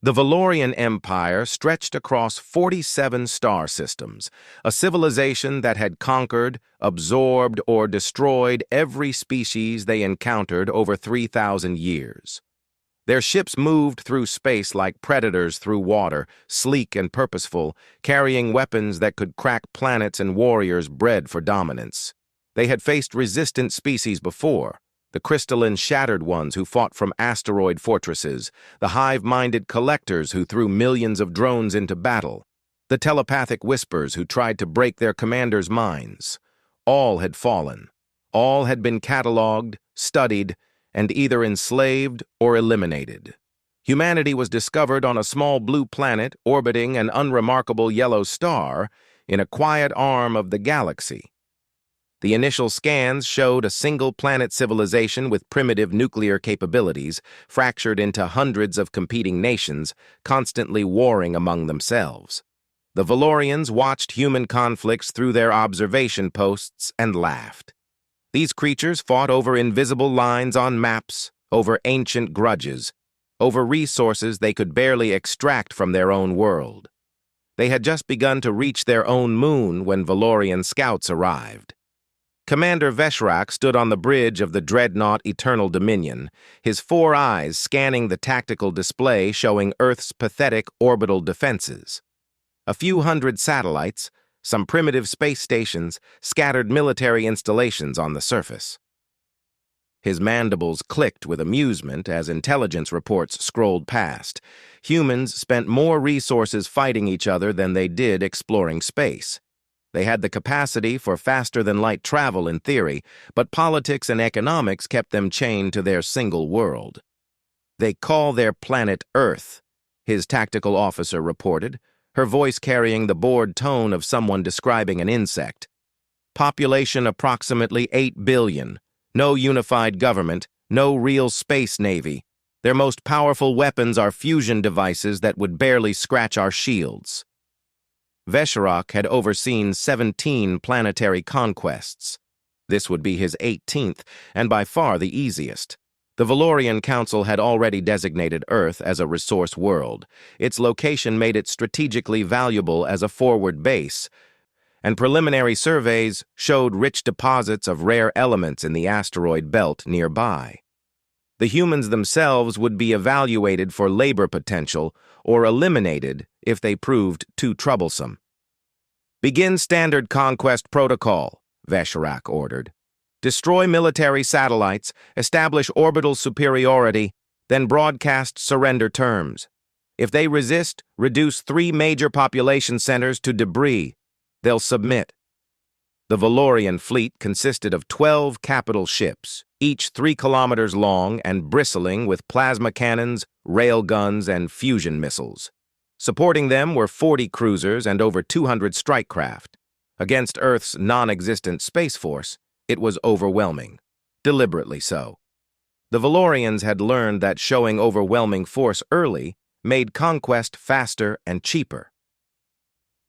The Valorian Empire stretched across 47 star systems, a civilization that had conquered, absorbed, or destroyed every species they encountered over 3,000 years. Their ships moved through space like predators through water, sleek and purposeful, carrying weapons that could crack planets and warriors bred for dominance. They had faced resistant species before, the crystalline shattered ones who fought from asteroid fortresses, the hive-minded collectors who threw millions of drones into battle, the telepathic whispers who tried to break their commanders' minds. All had fallen. All had been catalogued, studied, and either enslaved or eliminated. Humanity was discovered on a small blue planet orbiting an unremarkable yellow star in a quiet arm of the galaxy. The initial scans showed a single-planet civilization with primitive nuclear capabilities, fractured into hundreds of competing nations, constantly warring among themselves. The Valorians watched human conflicts through their observation posts and laughed. These creatures fought over invisible lines on maps, over ancient grudges, over resources they could barely extract from their own world. They had just begun to reach their own moon when Valorian scouts arrived. Commander Veshrak stood on the bridge of the dreadnought Eternal Dominion, his 4 eyes scanning the tactical display showing Earth's pathetic orbital defenses. A few hundred satellites, some primitive space stations, scattered military installations on the surface. His mandibles clicked with amusement as intelligence reports scrolled past. Humans spent more resources fighting each other than they did exploring space. They had the capacity for faster-than-light travel in theory, but politics and economics kept them chained to their single world. "They call their planet Earth," his tactical officer reported, her voice carrying the bored tone of someone describing an insect. "Population approximately 8 billion. No unified government, no real space navy. Their most powerful weapons are fusion devices that would barely scratch our shields." Veshrak had overseen 17 planetary conquests. This would be his 18th, and by far the easiest. The Valorian Council had already designated Earth as a resource world. Its location made it strategically valuable as a forward base, and preliminary surveys showed rich deposits of rare elements in the asteroid belt nearby. The humans themselves would be evaluated for labor potential or eliminated if they proved too troublesome. "Begin standard conquest protocol," Veshrak ordered. "Destroy military satellites, establish orbital superiority, then broadcast surrender terms. If they resist, reduce 3 major population centers to debris. They'll submit." The Valorian fleet consisted of 12 capital ships, each 3 kilometers long and bristling with plasma cannons, railguns, and fusion missiles. Supporting them were 40 cruisers and over 200 strike craft. Against Earth's non-existent space force, it was overwhelming, deliberately so. The Valorians had learned that showing overwhelming force early made conquest faster and cheaper.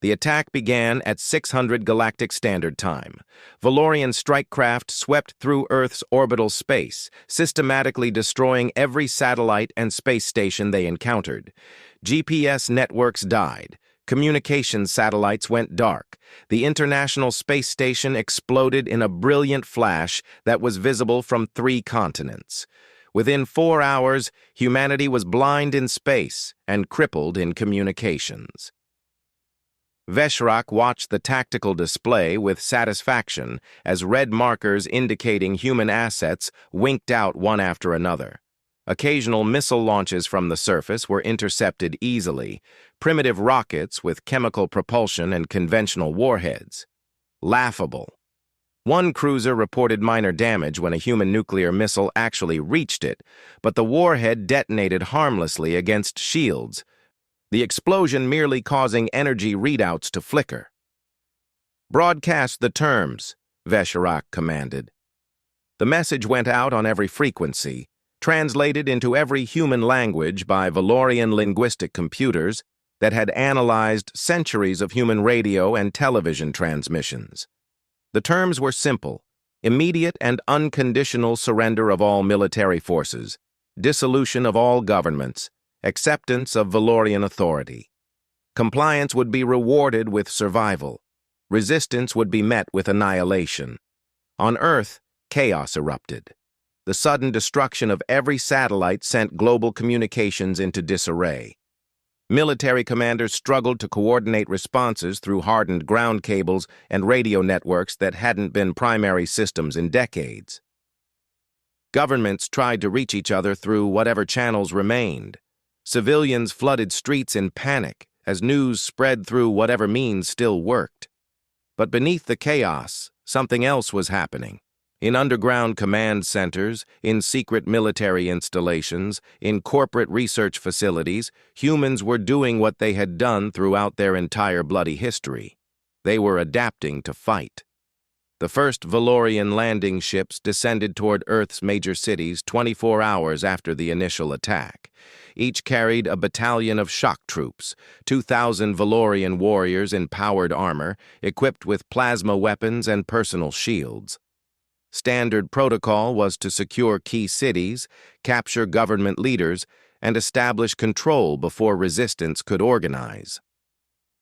The attack began at 600 Galactic Standard Time. Valorian strike craft swept through Earth's orbital space, systematically destroying every satellite and space station they encountered. GPS networks died. Communications satellites went dark. The International Space Station exploded in a brilliant flash that was visible from 3 continents. Within 4 hours, humanity was blind in space and crippled in communications. Veshrak watched the tactical display with satisfaction as red markers indicating human assets winked out one after another. Occasional missile launches from the surface were intercepted easily, primitive rockets with chemical propulsion and conventional warheads. Laughable. One cruiser reported minor damage when a human nuclear missile actually reached it, but the warhead detonated harmlessly against shields, the explosion merely causing energy readouts to flicker. "Broadcast the terms," Veshrak commanded. The message went out on every frequency, translated into every human language by Valorian linguistic computers that had analyzed centuries of human radio and television transmissions. The terms were simple: immediate and unconditional surrender of all military forces, dissolution of all governments, acceptance of Valorian authority. Compliance would be rewarded with survival. Resistance would be met with annihilation. On Earth, chaos erupted. The sudden destruction of every satellite sent global communications into disarray. Military commanders struggled to coordinate responses through hardened ground cables and radio networks that hadn't been primary systems in decades. Governments tried to reach each other through whatever channels remained. Civilians flooded streets in panic as news spread through whatever means still worked. But beneath the chaos, something else was happening. In underground command centers, in secret military installations, in corporate research facilities, humans were doing what they had done throughout their entire bloody history. They were adapting to fight. The first Valorian landing ships descended toward Earth's major cities 24 hours after the initial attack. Each carried a battalion of shock troops, 2,000 Valorian warriors in powered armor, equipped with plasma weapons and personal shields. Standard protocol was to secure key cities, capture government leaders, and establish control before resistance could organize.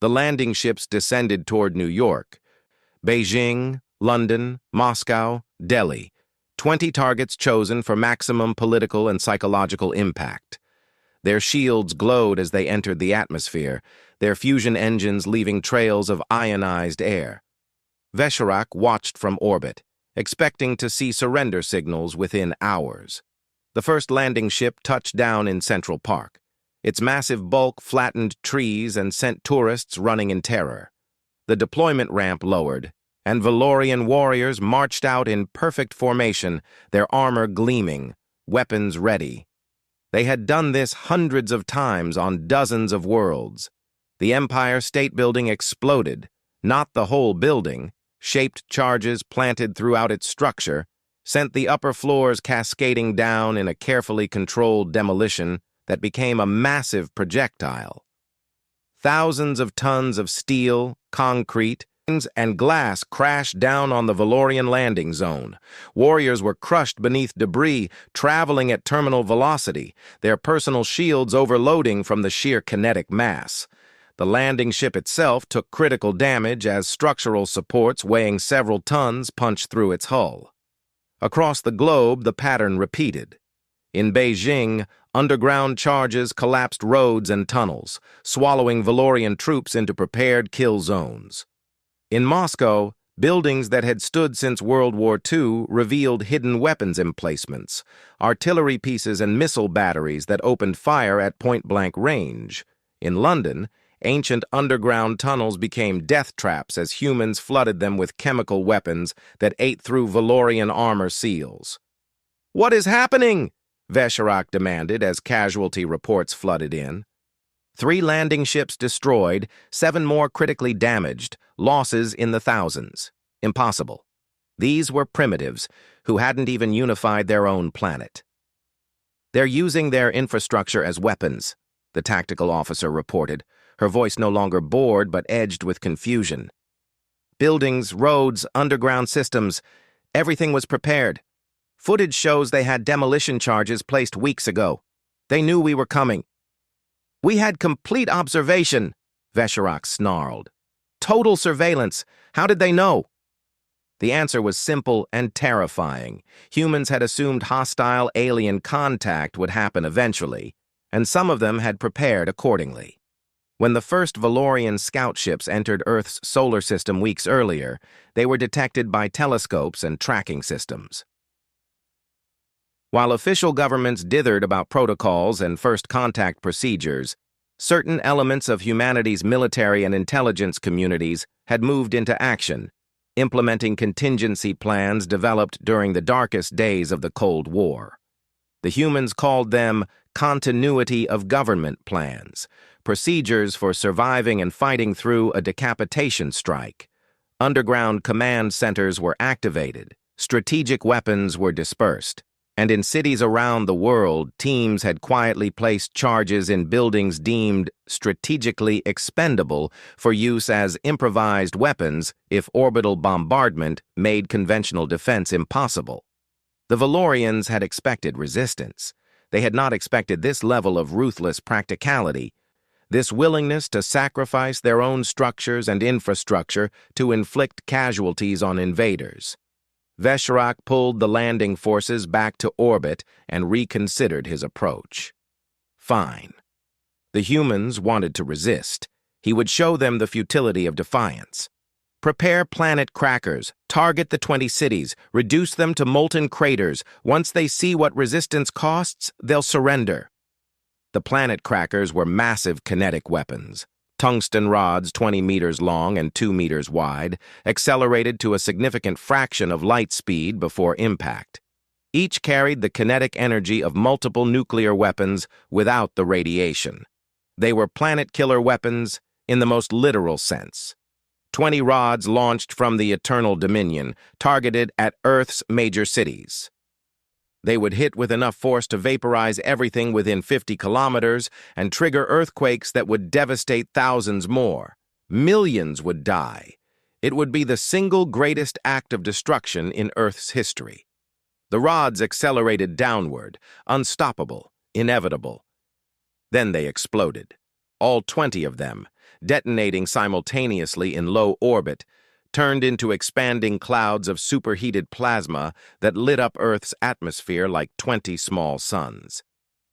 The landing ships descended toward New York, Beijing, London, Moscow, Delhi, 20 targets chosen for maximum political and psychological impact. Their shields glowed as they entered the atmosphere, their fusion engines leaving trails of ionized air. Vesharak watched from orbit, expecting to see surrender signals within hours. The first landing ship touched down in Central Park. Its massive bulk flattened trees and sent tourists running in terror. The deployment ramp lowered, and Valorian warriors marched out in perfect formation, their armor gleaming, weapons ready. They had done this hundreds of times on dozens of worlds. The Empire State Building exploded, not the whole building. Shaped charges planted throughout its structure sent the upper floors cascading down in a carefully controlled demolition that became a massive projectile. Thousands of tons of steel, concrete, and glass crashed down on the Valorian landing zone. Warriors were crushed beneath debris, traveling at terminal velocity, their personal shields overloading from the sheer kinetic mass. The landing ship itself took critical damage as structural supports weighing several tons punched through its hull. Across the globe, the pattern repeated. In Beijing, underground charges collapsed roads and tunnels, swallowing Valorian troops into prepared kill zones. In Moscow, buildings that had stood since World War II revealed hidden weapons emplacements, artillery pieces and missile batteries that opened fire at point-blank range. In London, ancient underground tunnels became death traps as humans flooded them with chemical weapons that ate through Valorian armor seals. "What is happening?" Vesharak demanded as casualty reports flooded in. 3 landing ships destroyed, 7 more critically damaged, losses in the thousands. Impossible. These were primitives who hadn't even unified their own planet. "They're using their infrastructure as weapons," the tactical officer reported, her voice no longer bored but edged with confusion. "Buildings, roads, underground systems, everything was prepared. Footage shows they had demolition charges placed weeks ago. They knew we were coming." "We had complete observation," Vesharak snarled. "Total surveillance. How did they know?" The answer was simple and terrifying. Humans had assumed hostile alien contact would happen eventually, and some of them had prepared accordingly. When the first Valorian scout ships entered Earth's solar system weeks earlier, they were detected by telescopes and tracking systems. While official governments dithered about protocols and first contact procedures, certain elements of humanity's military and intelligence communities had moved into action, implementing contingency plans developed during the darkest days of the Cold War. The humans called them continuity of government plans, procedures for surviving and fighting through a decapitation strike. Underground command centers were activated, strategic weapons were dispersed, and in cities around the world, teams had quietly placed charges in buildings deemed strategically expendable for use as improvised weapons if orbital bombardment made conventional defense impossible. The Valorians had expected resistance. They had not expected this level of ruthless practicality, this willingness to sacrifice their own structures and infrastructure to inflict casualties on invaders. Vesharak pulled the landing forces back to orbit and reconsidered his approach. Fine. The humans wanted to resist. He would show them the futility of defiance. Prepare planet crackers, target the 20 cities, reduce them to molten craters. Once they see what resistance costs, they'll surrender. The planet crackers were massive kinetic weapons. Tungsten rods 20 meters long and 2 meters wide, accelerated to a significant fraction of light speed before impact. Each carried the kinetic energy of multiple nuclear weapons without the radiation. They were planet-killer weapons in the most literal sense. 20 rods launched from the Eternal Dominion, targeted at Earth's major cities. They would hit with enough force to vaporize everything within 50 kilometers and trigger earthquakes that would devastate thousands more. Millions would die. It would be the single greatest act of destruction in Earth's history. The rods accelerated downward, unstoppable, inevitable. Then they exploded. All 20 of them, detonating simultaneously in low orbit, turned into expanding clouds of superheated plasma that lit up Earth's atmosphere like 20 small suns.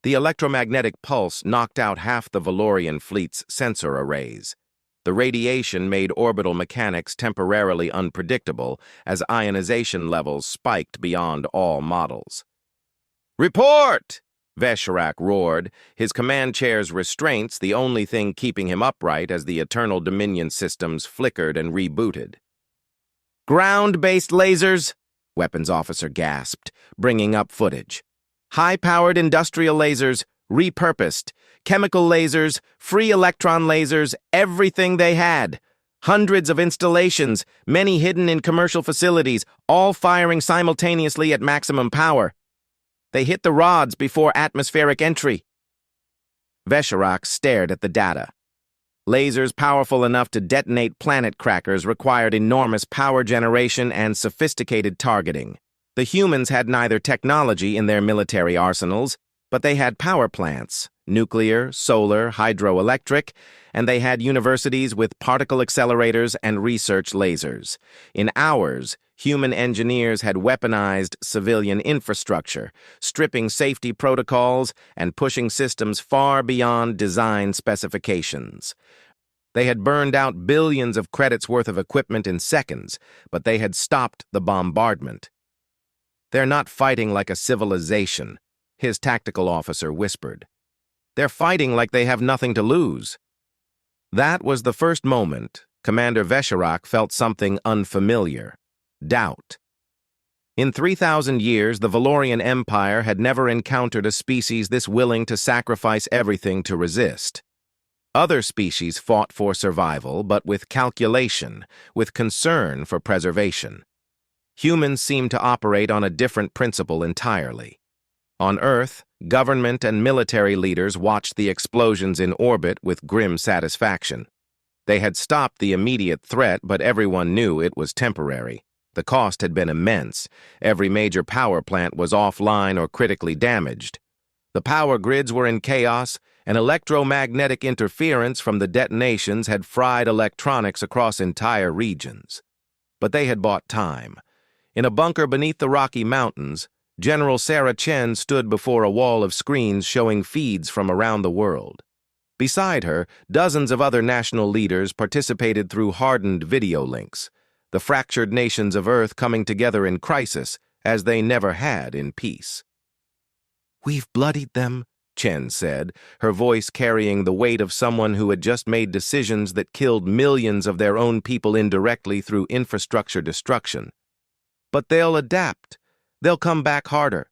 The electromagnetic pulse knocked out half the Valorian fleet's sensor arrays. The radiation made orbital mechanics temporarily unpredictable as ionization levels spiked beyond all models. "Report!" Vesharak roared, his command chair's restraints the only thing keeping him upright as the Eternal Dominion systems flickered and rebooted. "Ground-based lasers," weapons officer gasped, bringing up footage. "High-powered industrial lasers, repurposed. Chemical lasers, free electron lasers, everything they had. Hundreds of installations, many hidden in commercial facilities, all firing simultaneously at maximum power. They hit the rods before atmospheric entry." Vesharak stared at the data. Lasers powerful enough to detonate planet crackers required enormous power generation and sophisticated targeting. The humans had neither technology in their military arsenals, but they had power plants, nuclear, solar, hydroelectric, and they had universities with particle accelerators and research lasers. In hours, human engineers had weaponized civilian infrastructure, stripping safety protocols and pushing systems far beyond design specifications. They had burned out billions of credits worth of equipment in seconds, but they had stopped the bombardment. "They're not fighting like a civilization," his tactical officer whispered. "They're fighting like they have nothing to lose." That was the first moment Commander Vesharak felt something unfamiliar: doubt. In 3,000 years, the Valorian Empire had never encountered a species this willing to sacrifice everything to resist. Other species fought for survival, but with calculation, with concern for preservation. Humans seemed to operate on a different principle entirely. On Earth, government and military leaders watched the explosions in orbit with grim satisfaction. They had stopped the immediate threat, but everyone knew it was temporary. The cost had been immense. Every major power plant was offline or critically damaged. The power grids were in chaos, and electromagnetic interference from the detonations had fried electronics across entire regions. But they had bought time. In a bunker beneath the Rocky Mountains, General Sarah Chen stood before a wall of screens showing feeds from around the world. Beside her, dozens of other national leaders participated through hardened video links, the fractured nations of Earth coming together in crisis as they never had in peace. "We've bloodied them," Chen said, her voice carrying the weight of someone who had just made decisions that killed millions of their own people indirectly through infrastructure destruction. "But they'll adapt. They'll come back harder."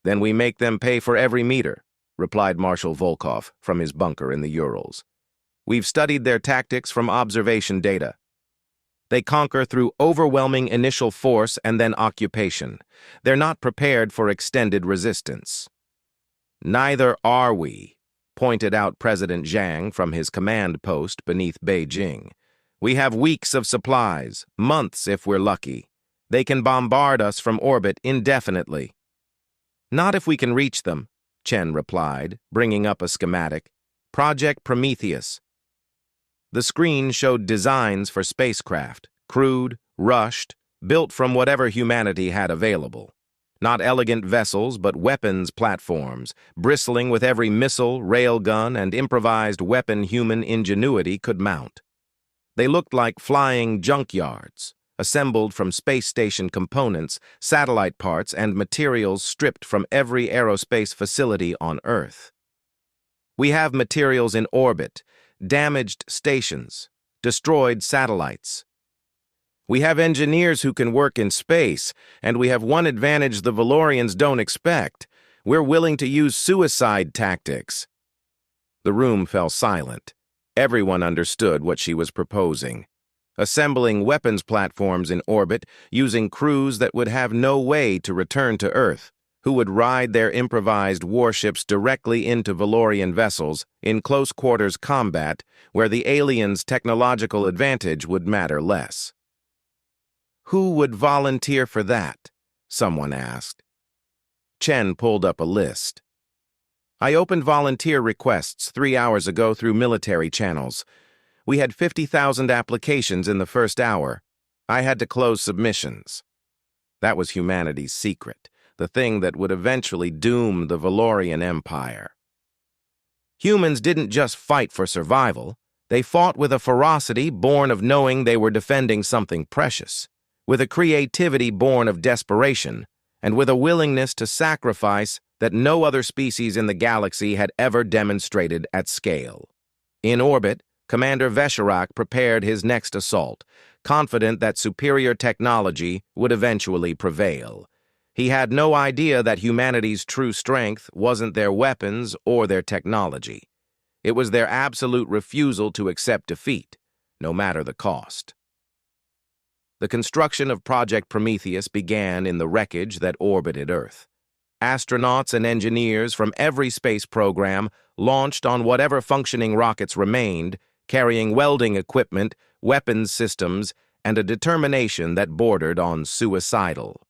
"Then we make them pay for every meter," replied Marshal Volkov from his bunker in the Urals. "We've studied their tactics from observation data. They conquer through overwhelming initial force and then occupation. They're not prepared for extended resistance." "Neither are we," pointed out President Zhang from his command post beneath Beijing. "We have weeks of supplies, months if we're lucky. They can bombard us from orbit indefinitely." Not if we can reach them, Chen replied, bringing up a schematic. Project Prometheus. The screen showed designs for spacecraft, crude, rushed, built from whatever humanity had available. Not elegant vessels, but weapons platforms, bristling with every missile, railgun, and improvised weapon human ingenuity could mount. They looked like flying junkyards, assembled from space station components, satellite parts, and materials stripped from every aerospace facility on Earth. We have materials in orbit, damaged stations, destroyed satellites. We have engineers who can work in space, and we have one advantage the Valorians don't expect. We're willing to use suicide tactics. The room fell silent. Everyone understood what she was proposing. Assembling weapons platforms in orbit, using crews that would have no way to return to Earth, who would ride their improvised warships directly into Valorian vessels in close-quarters combat where the aliens' technological advantage would matter less. Who would volunteer for that? Someone asked. Chen pulled up a list. I opened volunteer requests 3 hours ago through military channels. We had 50,000 applications in the first hour. I had to close submissions. That was humanity's secret, the thing that would eventually doom the Valorian Empire. Humans didn't just fight for survival. They fought with a ferocity born of knowing they were defending something precious, with a creativity born of desperation, and with a willingness to sacrifice that no other species in the galaxy had ever demonstrated at scale. In orbit, Commander Vesherak prepared his next assault, confident that superior technology would eventually prevail. He had no idea that humanity's true strength wasn't their weapons or their technology. It was their absolute refusal to accept defeat, no matter the cost. The construction of Project Prometheus began in the wreckage that orbited Earth. Astronauts and engineers from every space program launched on whatever functioning rockets remained, carrying welding equipment, weapons systems, and a determination that bordered on suicidal.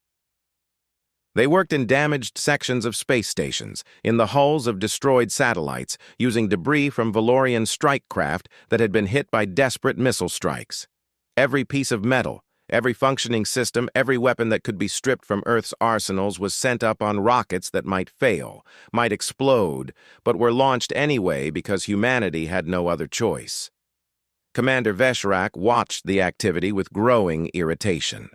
They worked in damaged sections of space stations, in the hulls of destroyed satellites, using debris from Valorian strike craft that had been hit by desperate missile strikes. Every piece of metal, every functioning system, every weapon that could be stripped from Earth's arsenals was sent up on rockets that might fail, might explode, but were launched anyway because humanity had no other choice. Commander Vesherak watched the activity with growing irritation.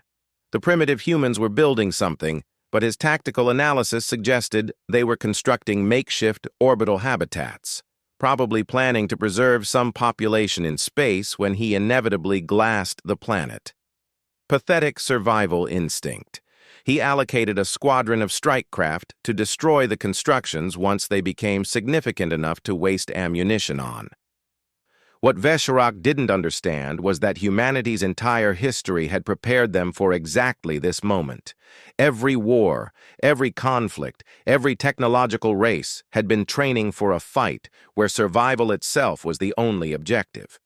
The primitive humans were building something, but his tactical analysis suggested they were constructing makeshift orbital habitats, probably planning to preserve some population in space when he inevitably glassed the planet. Pathetic survival instinct. He allocated a squadron of strike craft to destroy the constructions once they became significant enough to waste ammunition on. What Vesherak didn't understand was that humanity's entire history had prepared them for exactly this moment. Every war, every conflict, every technological race had been training for a fight where survival itself was the only objective.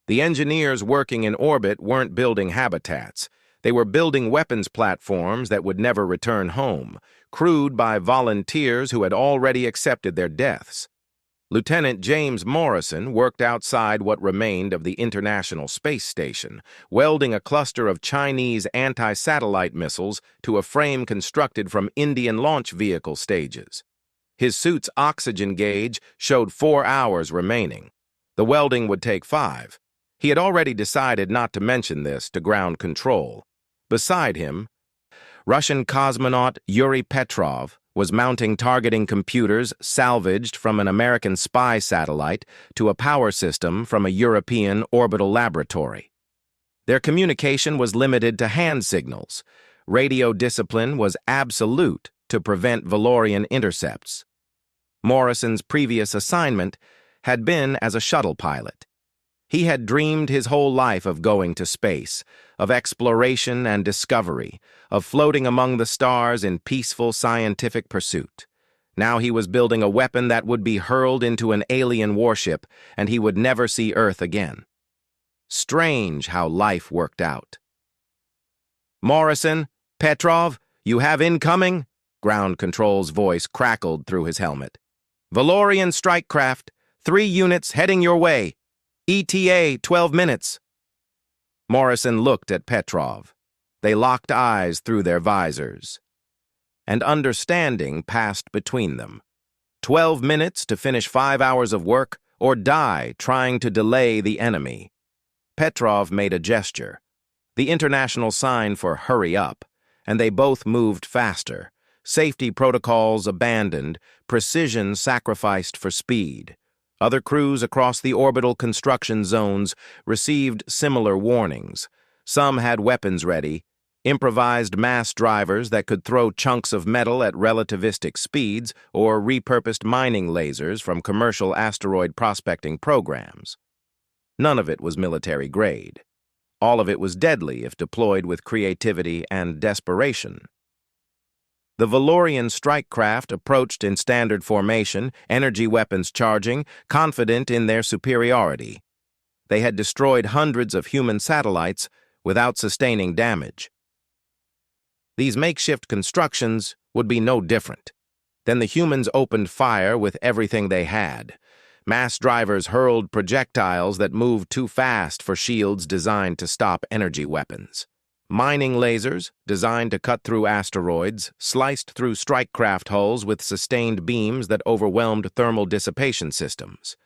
The engineers working in orbit weren't building habitats. They were building weapons platforms that would never return home, crewed by volunteers who had already accepted their deaths. Lieutenant James Morrison worked outside what remained of the International Space Station, welding a cluster of Chinese anti-satellite missiles to a frame constructed from Indian launch vehicle stages. His suit's oxygen gauge showed 4 hours remaining. The welding would take 5. He had already decided not to mention this to ground control. Beside him, Russian cosmonaut Yuri Petrov was mounting targeting computers salvaged from an American spy satellite to a power system from a European orbital laboratory. Their communication was limited to hand signals. Radio discipline was absolute to prevent Valorian intercepts. Morrison's previous assignment had been as a shuttle pilot. He had dreamed his whole life of going to space, of exploration and discovery, of floating among the stars in peaceful scientific pursuit. Now he was building a weapon that would be hurled into an alien warship, and he would never see Earth again. Strange how life worked out. "Morrison, Petrov, you have incoming?" Ground Control's voice crackled through his helmet. "Valorian strike craft, 3 units heading your way. ETA 12 minutes. Morrison looked at Petrov. They locked eyes through their visors. And understanding passed between them. 12 minutes to finish 5 hours of work or die trying to delay the enemy. Petrov made a gesture, the international sign for hurry up, and they both moved faster. Safety protocols abandoned, precision sacrificed for speed. Other crews across the orbital construction zones received similar warnings. Some had weapons ready, improvised mass drivers that could throw chunks of metal at relativistic speeds or repurposed mining lasers from commercial asteroid prospecting programs. None of it was military grade. All of it was deadly if deployed with creativity and desperation. The Valorian strike craft approached in standard formation, energy weapons charging, confident in their superiority. They had destroyed hundreds of human satellites without sustaining damage. These makeshift constructions would be no different. Then the humans opened fire with everything they had. Mass drivers hurled projectiles that moved too fast for shields designed to stop energy weapons. Mining lasers, designed to cut through asteroids, sliced through strike craft hulls with sustained beams that overwhelmed thermal dissipation systems.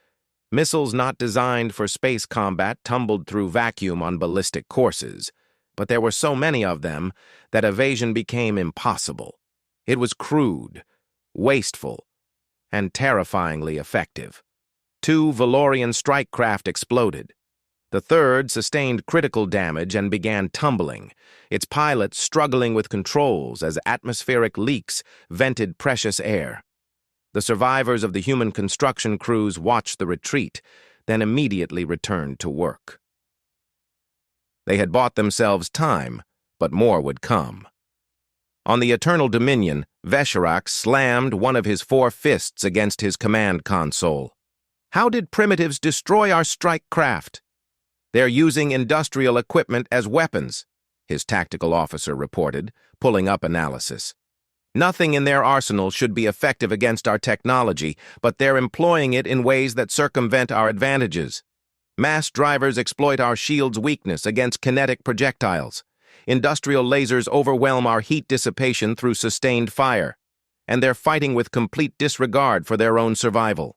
Missiles not designed for space combat tumbled through vacuum on ballistic courses, but there were so many of them that evasion became impossible. It was crude, wasteful, and terrifyingly effective. 2 Valorian strike craft exploded. The third sustained critical damage and began tumbling, its pilot struggling with controls as atmospheric leaks vented precious air. The survivors of the human construction crews watched the retreat, then immediately returned to work. They had bought themselves time, but more would come. On the Eternal Dominion, Vesherak slammed one of his 4 fists against his command console. "How did primitives destroy our strike craft?" "They're using industrial equipment as weapons," his tactical officer reported, pulling up analysis. "Nothing in their arsenal should be effective against our technology, but they're employing it in ways that circumvent our advantages. Mass drivers exploit our shield's weakness against kinetic projectiles. Industrial lasers overwhelm our heat dissipation through sustained fire, and they're fighting with complete disregard for their own survival."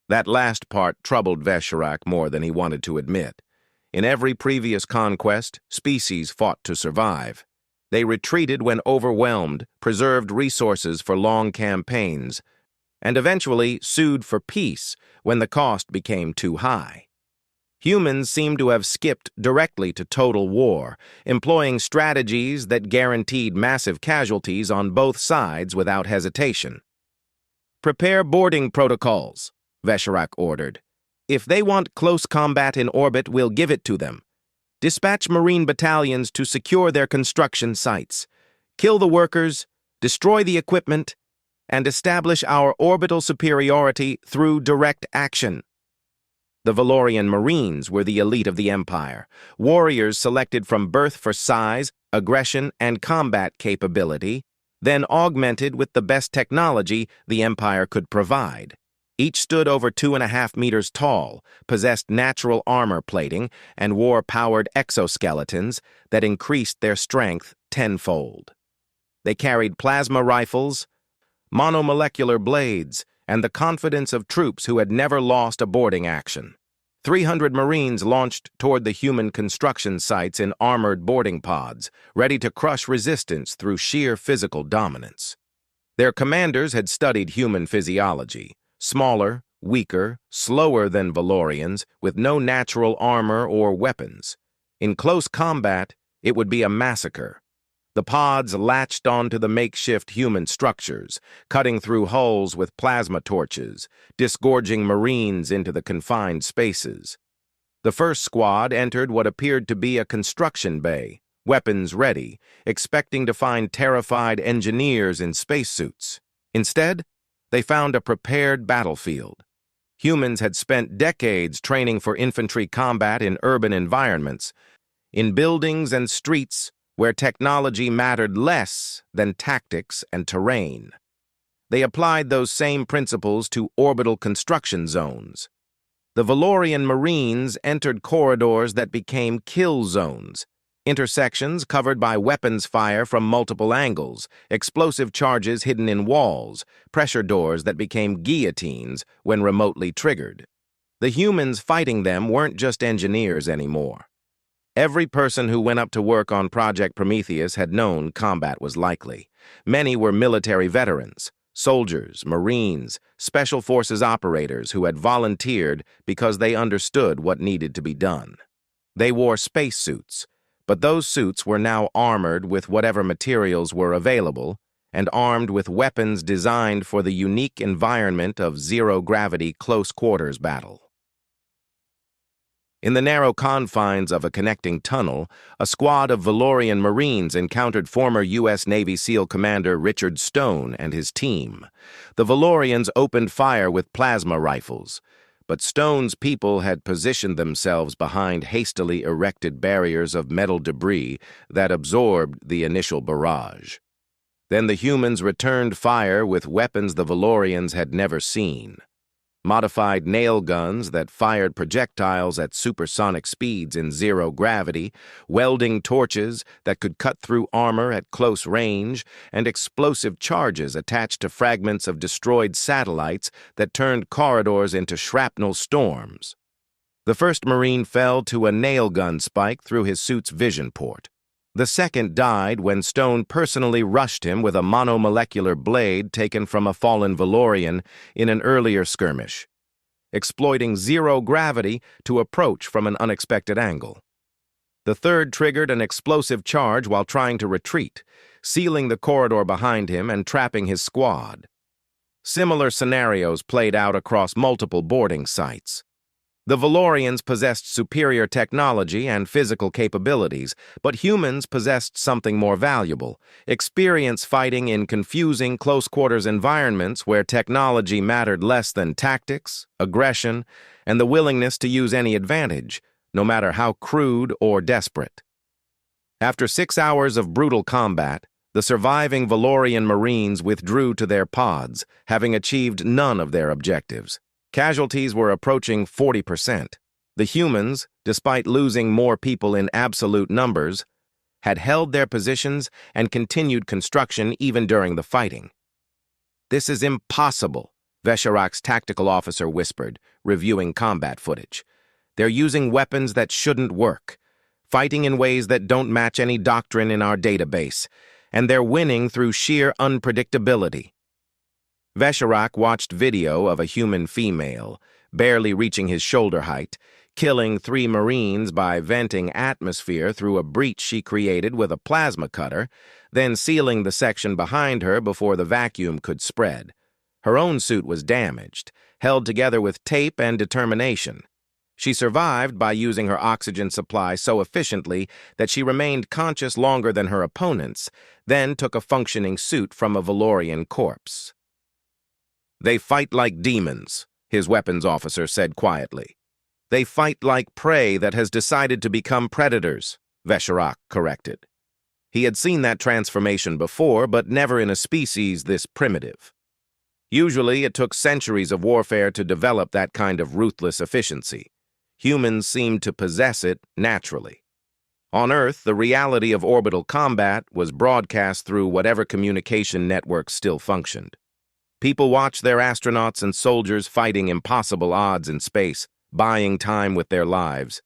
That last part troubled Vesherak more than he wanted to admit. In every previous conquest, species fought to survive. They retreated when overwhelmed, preserved resources for long campaigns, and eventually sued for peace when the cost became too high. Humans seem to have skipped directly to total war, employing strategies that guaranteed massive casualties on both sides without hesitation. "Prepare boarding protocols," Vesherak ordered. "If they want close combat in orbit, we'll give it to them. Dispatch Marine battalions to secure their construction sites, kill the workers, destroy the equipment, and establish our orbital superiority through direct action." The Valorian Marines were the elite of the Empire, warriors selected from birth for size, aggression, and combat capability, then augmented with the best technology the Empire could provide. Each stood over 2.5 meters tall, possessed natural armor plating, and wore powered exoskeletons that increased their strength tenfold. They carried plasma rifles, monomolecular blades, and the confidence of troops who had never lost a boarding action. 300 Marines launched toward the human construction sites in armored boarding pods, ready to crush resistance through sheer physical dominance. Their commanders had studied human physiology. Smaller, weaker, slower than Valorians, with no natural armor or weapons. In close combat, it would be a massacre. The pods latched onto the makeshift human structures, cutting through hulls with plasma torches, disgorging Marines into the confined spaces. The first squad entered what appeared to be a construction bay, weapons ready, expecting to find terrified engineers in spacesuits. Instead, they found a prepared battlefield. Humans had spent decades training for infantry combat in urban environments. In buildings and streets, where technology mattered less than tactics and terrain. They applied those same principles to orbital construction zones. The Valorian Marines entered corridors that became kill zones, intersections covered by weapons fire from multiple angles, explosive charges hidden in walls, pressure doors that became guillotines when remotely triggered. The humans fighting them weren't just engineers anymore. Every person who went up to work on Project Prometheus had known combat was likely. Many were military veterans, soldiers, Marines, Special Forces operators who had volunteered because they understood what needed to be done. They wore spacesuits, but those suits were now armored with whatever materials were available and armed with weapons designed for the unique environment of zero-gravity close-quarters battle. In the narrow confines of a connecting tunnel, a squad of Valorian Marines encountered former U.S. Navy SEAL Commander Richard Stone and his team. The Valorians opened fire with plasma rifles, but Stone's people had positioned themselves behind hastily erected barriers of metal debris that absorbed the initial barrage. Then the humans returned fire with weapons the Valorians had never seen. Modified nail guns that fired projectiles at supersonic speeds in zero gravity, welding torches that could cut through armor at close range, and explosive charges attached to fragments of destroyed satellites that turned corridors into shrapnel storms. The first Marine fell to a nail gun spike through his suit's vision port. The second died when Stone personally rushed him with a monomolecular blade taken from a fallen Valorian in an earlier skirmish, exploiting zero gravity to approach from an unexpected angle. The third triggered an explosive charge while trying to retreat, sealing the corridor behind him and trapping his squad. Similar scenarios played out across multiple boarding sites. The Valorians possessed superior technology and physical capabilities, but humans possessed something more valuable: experience fighting in confusing close-quarters environments where technology mattered less than tactics, aggression, and the willingness to use any advantage, no matter how crude or desperate. After 6 hours of brutal combat, the surviving Valorian Marines withdrew to their pods, having achieved none of their objectives. Casualties were approaching 40%. The humans, despite losing more people in absolute numbers, had held their positions and continued construction even during the fighting. "This is impossible," Vesharak's tactical officer whispered, reviewing combat footage. "They're using weapons that shouldn't work, fighting in ways that don't match any doctrine in our database, and they're winning through sheer unpredictability." Vesharak watched video of a human female, barely reaching his shoulder height, killing 3 Marines by venting atmosphere through a breach she created with a plasma cutter, then sealing the section behind her before the vacuum could spread. Her own suit was damaged, held together with tape and determination. She survived by using her oxygen supply so efficiently that she remained conscious longer than her opponents, then took a functioning suit from a Valorian corpse. "They fight like demons," his weapons officer said quietly. "They fight like prey that has decided to become predators," Vesharak corrected. He had seen that transformation before, but never in a species this primitive. Usually, it took centuries of warfare to develop that kind of ruthless efficiency. Humans seemed to possess it naturally. On Earth, the reality of orbital combat was broadcast through whatever communication networks still functioned. People watched their astronauts and soldiers fighting impossible odds in space, buying time with their lives.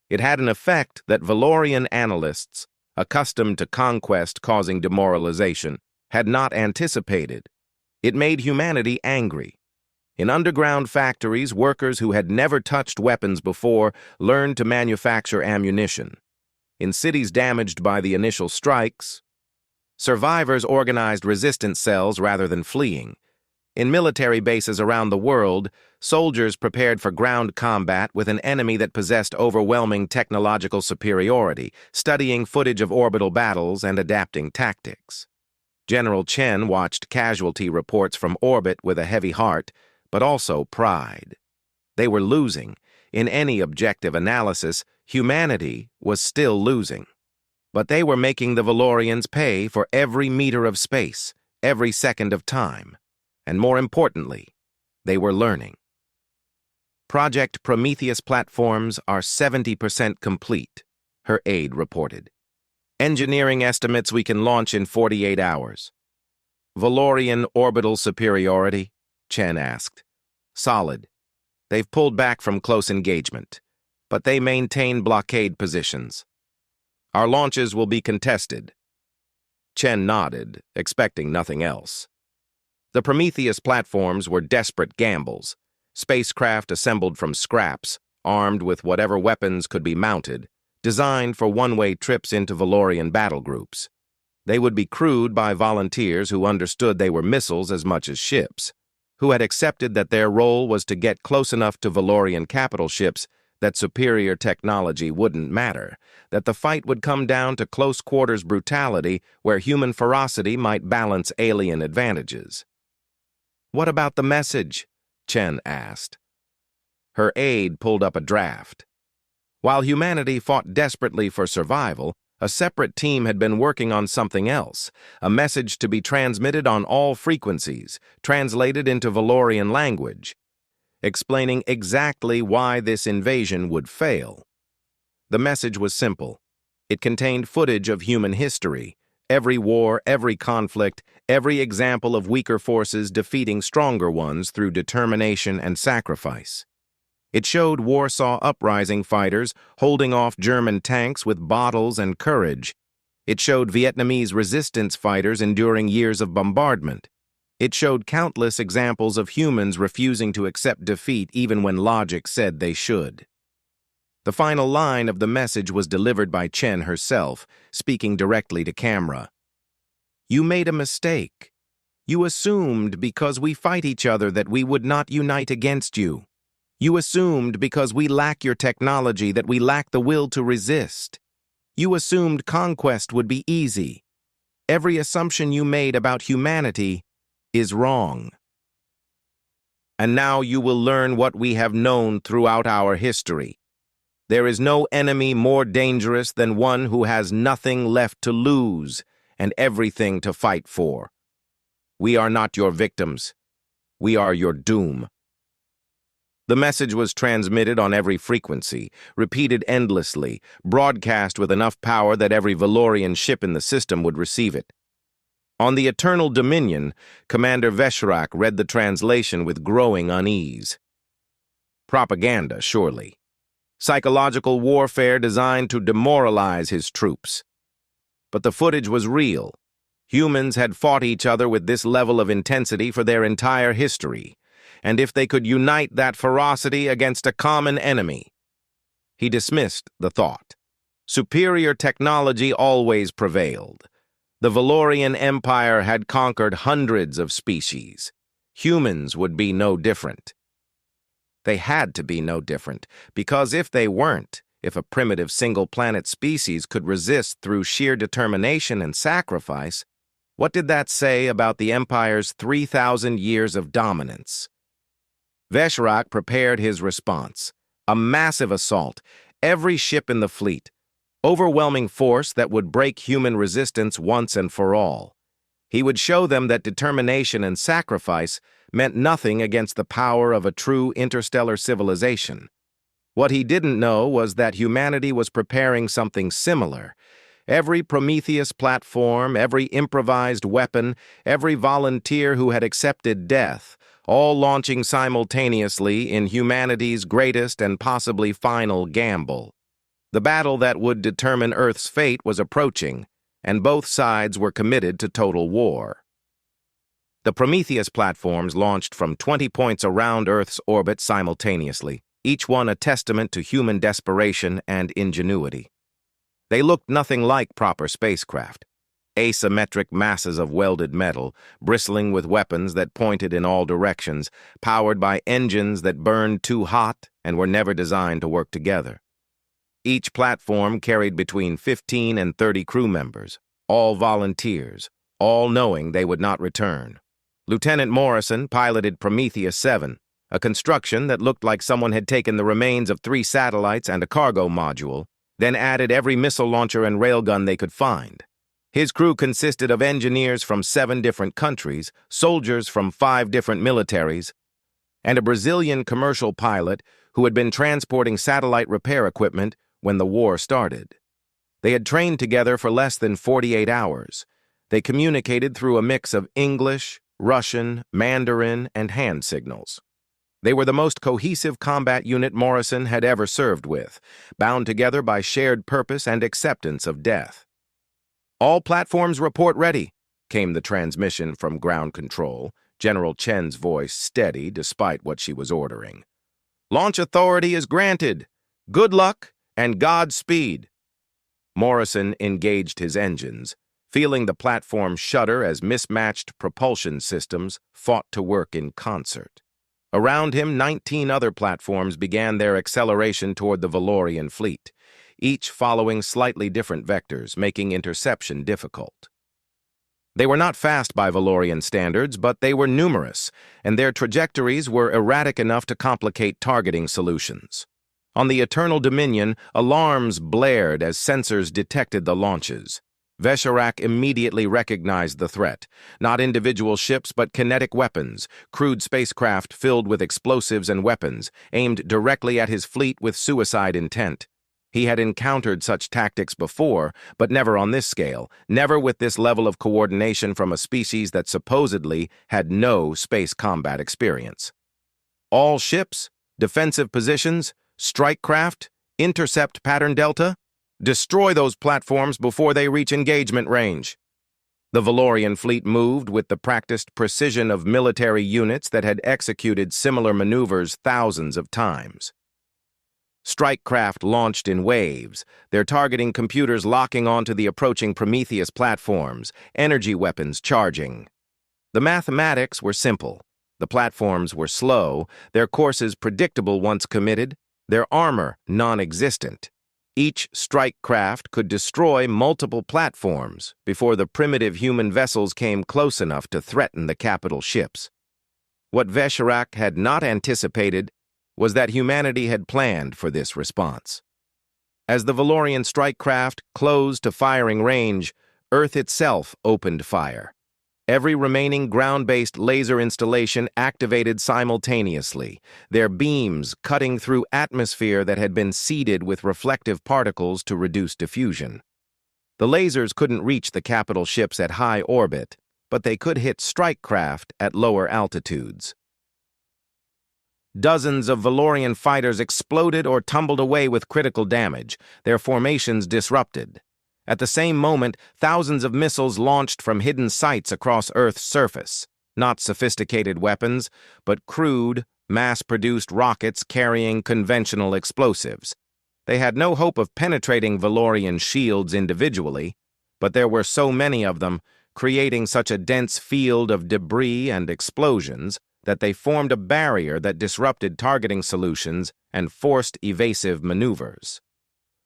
It had an effect that Valorian analysts, accustomed to conquest causing demoralization, had not anticipated. It made humanity angry. In underground factories, workers who had never touched weapons before learned to manufacture ammunition. In cities damaged by the initial strikes, survivors organized resistance cells rather than fleeing. In military bases around the world, soldiers prepared for ground combat with an enemy that possessed overwhelming technological superiority, studying footage of orbital battles and adapting tactics. General Chen watched casualty reports from orbit with a heavy heart, but also pride. They were losing. In any objective analysis, humanity was still losing. But they were making the Valorians pay for every meter of space, every second of time. And more importantly, they were learning. Project Prometheus platforms are 70% complete, her aide reported. Engineering estimates we can launch in 48 hours. Valorian orbital superiority? Chen asked. Solid. They've pulled back from close engagement, but they maintain blockade positions. Our launches will be contested. Chen nodded, expecting nothing else. The Prometheus platforms were desperate gambles, spacecraft assembled from scraps, armed with whatever weapons could be mounted, designed for one-way trips into Valorian battle groups. They would be crewed by volunteers who understood they were missiles as much as ships, who had accepted that their role was to get close enough to Valorian capital ships that superior technology wouldn't matter, that the fight would come down to close-quarters brutality where human ferocity might balance alien advantages. What about the message? Chen asked. Her aide pulled up a draft. While humanity fought desperately for survival, a separate team had been working on something else, a message to be transmitted on all frequencies, translated into Valorian language, explaining exactly why this invasion would fail. The message was simple. It contained footage of human history, every war, every conflict, every example of weaker forces defeating stronger ones through determination and sacrifice. It showed Warsaw Uprising fighters holding off German tanks with bottles and courage. It showed Vietnamese resistance fighters enduring years of bombardment. It showed countless examples of humans refusing to accept defeat even when logic said they should. The final line of the message was delivered by Chen herself, speaking directly to camera. You made a mistake. You assumed because we fight each other that we would not unite against you. You assumed because we lack your technology that we lack the will to resist. You assumed conquest would be easy. Every assumption you made about humanity is wrong. And now you will learn what we have known throughout our history. There is no enemy more dangerous than one who has nothing left to lose and everything to fight for. We are not your victims. We are your doom. The message was transmitted on every frequency, repeated endlessly, broadcast with enough power that every Valorian ship in the system would receive it. On the Eternal Dominion, Commander Veshrak read the translation with growing unease. Propaganda, surely. Psychological warfare designed to demoralize his troops. But the footage was real. Humans had fought each other with this level of intensity for their entire history, and if they could unite that ferocity against a common enemy. He dismissed the thought. Superior technology always prevailed. The Valorian Empire had conquered hundreds of species. Humans would be no different. They had to be no different, because if they weren't, if a primitive single-planet species could resist through sheer determination and sacrifice, what did that say about the Empire's 3,000 years of dominance? Veshrak prepared his response. A massive assault, every ship in the fleet, overwhelming force that would break human resistance once and for all. He would show them that determination and sacrifice meant nothing against the power of a true interstellar civilization. What he didn't know was that humanity was preparing something similar. Every Prometheus platform, every improvised weapon, every volunteer who had accepted death, all launching simultaneously in humanity's greatest and possibly final gamble. The battle that would determine Earth's fate was approaching, and both sides were committed to total war. The Prometheus platforms launched from 20 points around Earth's orbit simultaneously, each one a testament to human desperation and ingenuity. They looked nothing like proper spacecraft. Asymmetric masses of welded metal, bristling with weapons that pointed in all directions, powered by engines that burned too hot and were never designed to work together. Each platform carried between 15 and 30 crew members, all volunteers, all knowing they would not return. Lieutenant Morrison piloted Prometheus 7, a construction that looked like someone had taken the remains of 3 satellites and a cargo module then added every missile launcher and railgun they could find. His crew consisted of engineers from 7 different countries, soldiers from 5 different militaries, and a Brazilian commercial pilot who had been transporting satellite repair equipment when the war started. They had trained together for less than 48 hours. They communicated through a mix of English, Russian, Mandarin, and hand signals. They were the most cohesive combat unit Morrison had ever served with, bound together by shared purpose and acceptance of death. "All platforms report ready," came the transmission from ground control, General Chen's voice steady despite what she was ordering. "Launch authority is granted. Good luck and Godspeed." Morrison engaged his engines, feeling the platform shudder as mismatched propulsion systems fought to work in concert. Around him, 19 other platforms began their acceleration toward the Valorian fleet, each following slightly different vectors, making interception difficult. They were not fast by Valorian standards, but they were numerous, and their trajectories were erratic enough to complicate targeting solutions. On the Eternal Dominion, alarms blared as sensors detected the launches. Vesharak immediately recognized the threat, not individual ships but kinetic weapons, crude spacecraft filled with explosives and weapons, aimed directly at his fleet with suicide intent. He had encountered such tactics before, but never on this scale, never with this level of coordination from a species that supposedly had no space combat experience. All ships, defensive positions, strike craft, intercept pattern delta, destroy those platforms before they reach engagement range. The Valorian fleet moved with the practiced precision of military units that had executed similar maneuvers thousands of times. Strike craft launched in waves, their targeting computers locking onto the approaching Prometheus platforms, energy weapons charging. The mathematics were simple. The platforms were slow, their courses predictable once committed, their armor non-existent. Each strike craft could destroy multiple platforms before the primitive human vessels came close enough to threaten the capital ships. What Vesharak had not anticipated was that humanity had planned for this response. As the Valorian strike craft closed to firing range, Earth itself opened fire. Every remaining ground-based laser installation activated simultaneously, their beams cutting through atmosphere that had been seeded with reflective particles to reduce diffusion. The lasers couldn't reach the capital ships at high orbit, but they could hit strike craft at lower altitudes. Dozens of Valorian fighters exploded or tumbled away with critical damage, their formations disrupted. At the same moment, thousands of missiles launched from hidden sites across Earth's surface. Not sophisticated weapons, but crude, mass-produced rockets carrying conventional explosives. They had no hope of penetrating Valorian shields individually, but there were so many of them, creating such a dense field of debris and explosions, that they formed a barrier that disrupted targeting solutions and forced evasive maneuvers.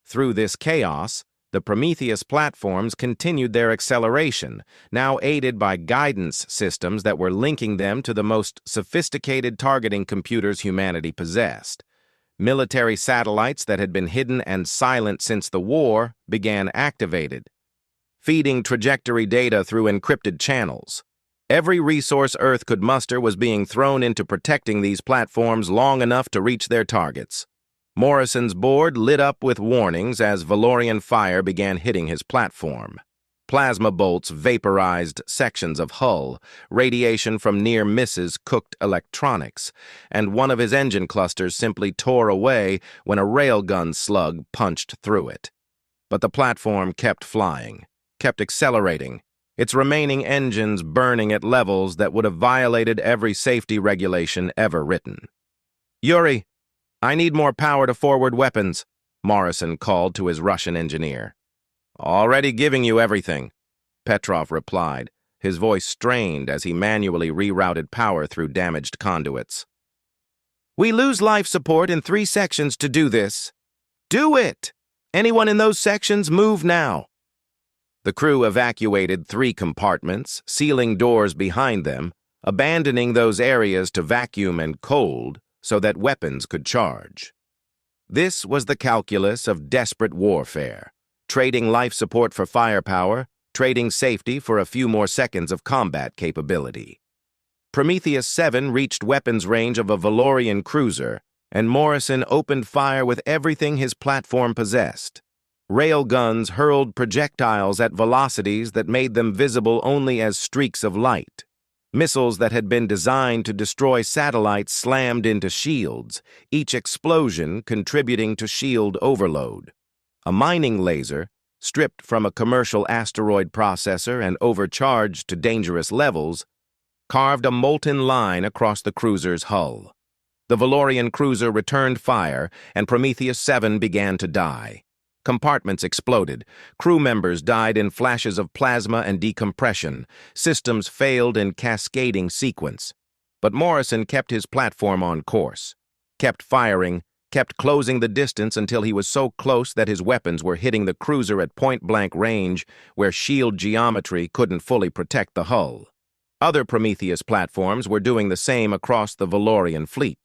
Through this chaos, the Prometheus platforms continued their acceleration, now aided by guidance systems that were linking them to the most sophisticated targeting computers humanity possessed. Military satellites that had been hidden and silent since the war began activated, feeding trajectory data through encrypted channels. Every resource Earth could muster was being thrown into protecting these platforms long enough to reach their targets. Morrison's board lit up with warnings as Valorian fire began hitting his platform. Plasma bolts vaporized sections of hull, radiation from near misses cooked electronics, and one of his engine clusters simply tore away when a railgun slug punched through it. But the platform kept flying, kept accelerating, its remaining engines burning at levels that would have violated every safety regulation ever written. "Yuri, I need more power to forward weapons," Morrison called to his Russian engineer. "Already giving you everything," Petrov replied, his voice strained as he manually rerouted power through damaged conduits. "We lose life support in 3 sections to do this. Do it! Anyone in those sections, move now." The crew evacuated 3 compartments, sealing doors behind them, abandoning those areas to vacuum and cold so that weapons could charge. This was the calculus of desperate warfare, trading life support for firepower, trading safety for a few more seconds of combat capability. Prometheus 7 reached weapons range of a Valorian cruiser, and Morrison opened fire with everything his platform possessed. Railguns hurled projectiles at velocities that made them visible only as streaks of light. Missiles that had been designed to destroy satellites slammed into shields, each explosion contributing to shield overload. A mining laser, stripped from a commercial asteroid processor and overcharged to dangerous levels, carved a molten line across the cruiser's hull. The Valorian cruiser returned fire, and Prometheus 7 began to die. Compartments exploded. Crew members died in flashes of plasma and decompression. Systems failed in cascading sequence. But Morrison kept his platform on course, kept firing, kept closing the distance until he was so close that his weapons were hitting the cruiser at point-blank range where shield geometry couldn't fully protect the hull. Other Prometheus platforms were doing the same across the Valorian fleet.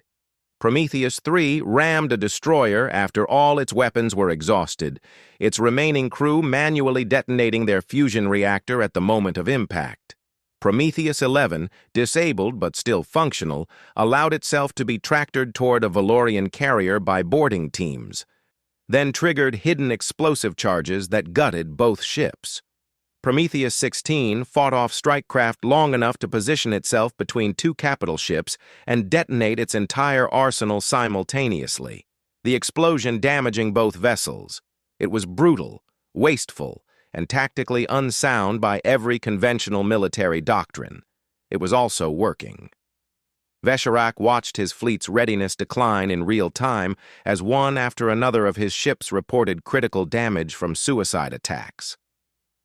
Prometheus 3 rammed a destroyer after all its weapons were exhausted, its remaining crew manually detonating their fusion reactor at the moment of impact. Prometheus 11, disabled but still functional, allowed itself to be tractored toward a Valorian carrier by boarding teams, then triggered hidden explosive charges that gutted both ships. Prometheus 16 fought off strike craft long enough to position itself between two capital ships and detonate its entire arsenal simultaneously, the explosion damaging both vessels. It was brutal, wasteful, and tactically unsound by every conventional military doctrine. It was also working. Vesharak watched his fleet's readiness decline in real time as one after another of his ships reported critical damage from suicide attacks.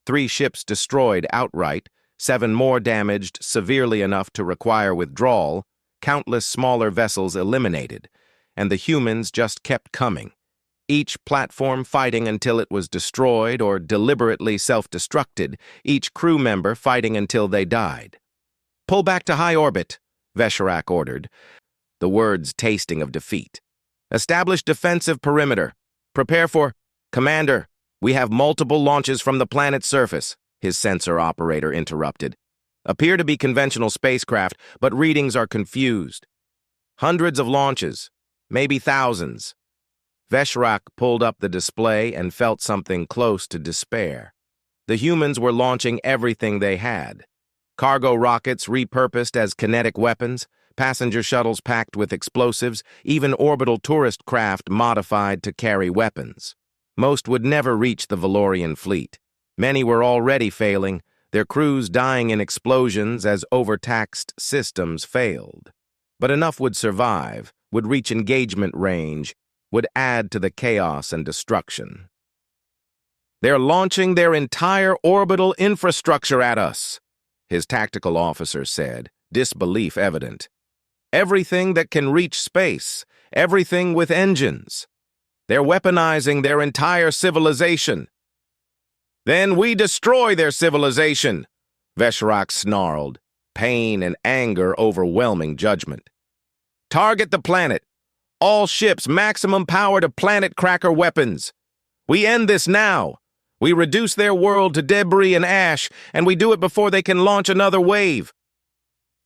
3 ships destroyed outright, 7 more damaged severely enough to require withdrawal, countless smaller vessels eliminated, and the humans just kept coming, each platform fighting until it was destroyed or deliberately self-destructed, each crew member fighting until they died. "Pull back to high orbit," Vesharak ordered, the words tasting of defeat. "Establish defensive perimeter. Prepare for... Commander, we have multiple launches from the planet's surface," his sensor operator interrupted. "Appear to be conventional spacecraft, but readings are confused. Hundreds of launches, maybe thousands." Vesharak pulled up the display and felt something close to despair. The humans were launching everything they had. Cargo rockets repurposed as kinetic weapons, passenger shuttles packed with explosives, even orbital tourist craft modified to carry weapons. Most would never reach the Valorian fleet. Many were already failing, their crews dying in explosions as overtaxed systems failed. But enough would survive, would reach engagement range, would add to the chaos and destruction. "They're launching their entire orbital infrastructure at us," his tactical officer said, disbelief evident. "Everything that can reach space, everything with engines. They're weaponizing their entire civilization." "Then we destroy their civilization," Vesharak snarled, pain and anger overwhelming judgment. "Target the planet. All ships maximum power to planet cracker weapons. We end this now. We reduce their world to debris and ash, and we do it before they can launch another wave."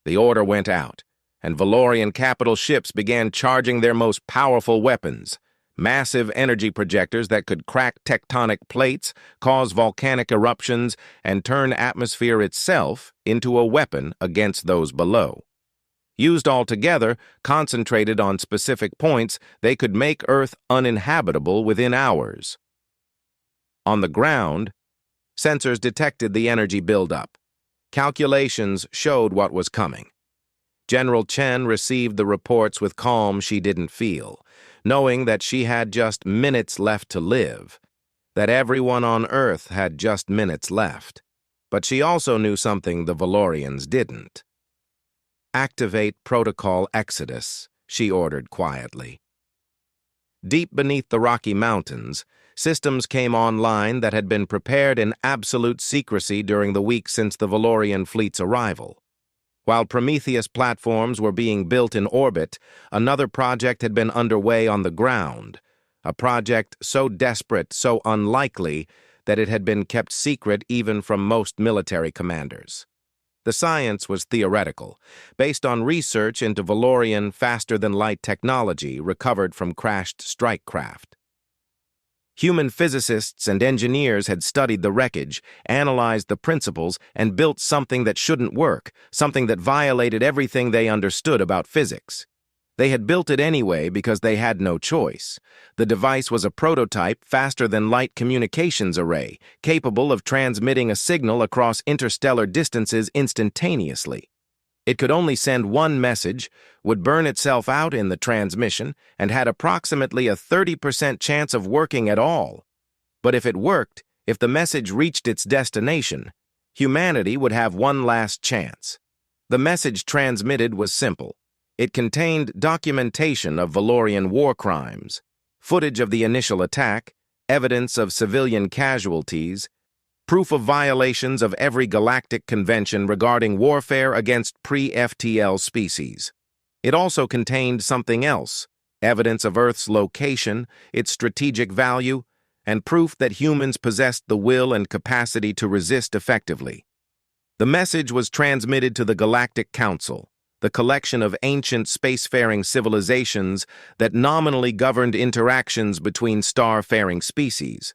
The order went out, and Valorian capital ships began charging their most powerful weapons. Massive energy projectors that could crack tectonic plates, cause volcanic eruptions, and turn atmosphere itself into a weapon against those below. Used all together, concentrated on specific points, they could make Earth uninhabitable within hours. On the ground, sensors detected the energy buildup. Calculations showed what was coming. General Chen received the reports with calm she didn't feel, knowing that she had just minutes left to live, that everyone on Earth had just minutes left. But she also knew something the Valorians didn't. "Activate Protocol Exodus," she ordered quietly. Deep beneath the Rocky Mountains, systems came online that had been prepared in absolute secrecy during the week since the Valorian fleet's arrival. While Prometheus platforms were being built in orbit, another project had been underway on the ground, a project so desperate, so unlikely, that it had been kept secret even from most military commanders. The science was theoretical, based on research into Valorian faster-than-light technology recovered from crashed strike craft. Human physicists and engineers had studied the wreckage, analyzed the principles, and built something that shouldn't work, something that violated everything they understood about physics. They had built it anyway because they had no choice. The device was a prototype faster-than-light communications array, capable of transmitting a signal across interstellar distances instantaneously. It could only send one message, would burn itself out in the transmission, and had approximately a 30% chance of working at all. But if it worked, if the message reached its destination, humanity would have one last chance. The message transmitted was simple. It contained documentation of Valorian war crimes, footage of the initial attack, evidence of civilian casualties, proof of violations of every galactic convention regarding warfare against pre-FTL species. It also contained something else, evidence of Earth's location, its strategic value, and proof that humans possessed the will and capacity to resist effectively. The message was transmitted to the Galactic Council, the collection of ancient spacefaring civilizations that nominally governed interactions between star-faring species.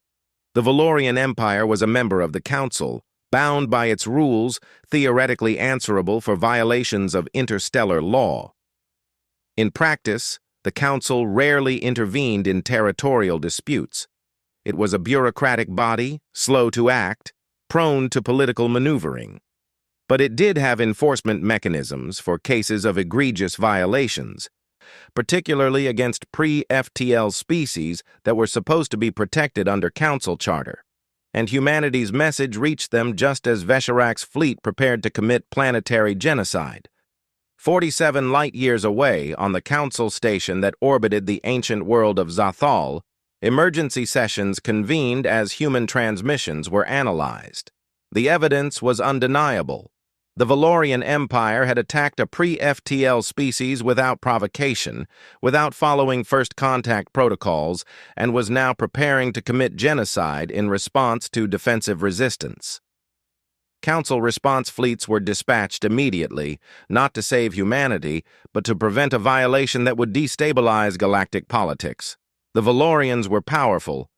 The Valorian Empire was a member of the Council, bound by its rules, theoretically answerable for violations of interstellar law. In practice, the Council rarely intervened in territorial disputes. It was a bureaucratic body, slow to act, prone to political maneuvering. But it did have enforcement mechanisms for cases of egregious violations, particularly against pre-FTL species that were supposed to be protected under Council Charter. And humanity's message reached them just as Vesharak's fleet prepared to commit planetary genocide. 47 light-years away, on the Council station that orbited the ancient world of Zathal, emergency sessions convened as human transmissions were analyzed. The evidence was undeniable. The Valorian Empire had attacked a pre-FTL species without provocation, without following first contact protocols, and was now preparing to commit genocide in response to defensive resistance. Council response fleets were dispatched immediately, not to save humanity, but to prevent a violation that would destabilize galactic politics. The Valorians were powerful,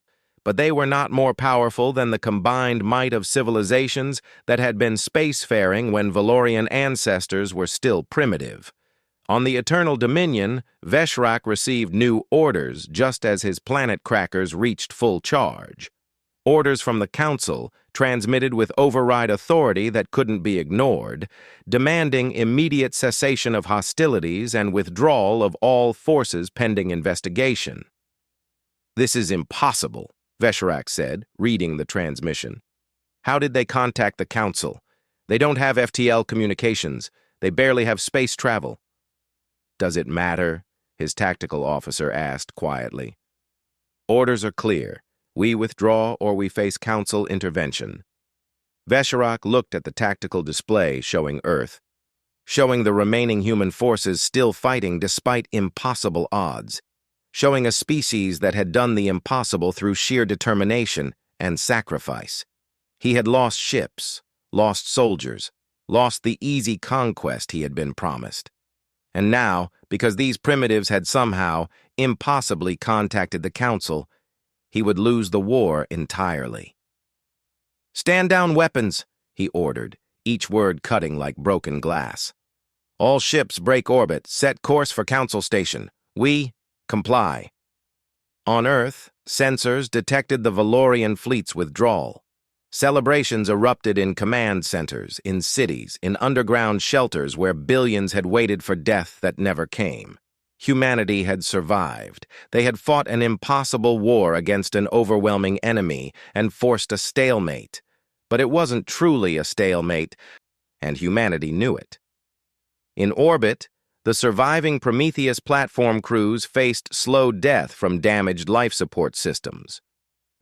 but they were not more powerful than the combined might of civilizations that had been spacefaring when Valorian ancestors were still primitive. On the Eternal Dominion, Vesharak received new orders just as his planet crackers reached full charge. Orders from the Council, transmitted with override authority that couldn't be ignored, demanding immediate cessation of hostilities and withdrawal of all forces pending investigation. "This is impossible," Vesharak said, reading the transmission. "How did they contact the Council? They don't have FTL communications. They barely have space travel." "Does it matter?" his tactical officer asked quietly. "Orders are clear. We withdraw or we face Council intervention." Vesharak looked at the tactical display showing Earth, showing the remaining human forces still fighting despite impossible odds, showing a species that had done the impossible through sheer determination and sacrifice. He had lost ships, lost soldiers, lost the easy conquest he had been promised. And now, because these primitives had somehow, impossibly contacted the Council, he would lose the war entirely. "Stand down weapons," he ordered, each word cutting like broken glass. "All ships break orbit, set course for Council Station. We comply." On Earth, sensors detected the Valorian fleet's withdrawal. Celebrations erupted in command centers, in cities, in underground shelters where billions had waited for death that never came. Humanity had survived. They had fought an impossible war against an overwhelming enemy and forced a stalemate. But it wasn't truly a stalemate, and humanity knew it. In orbit, the surviving Prometheus platform crews faced slow death from damaged life support systems.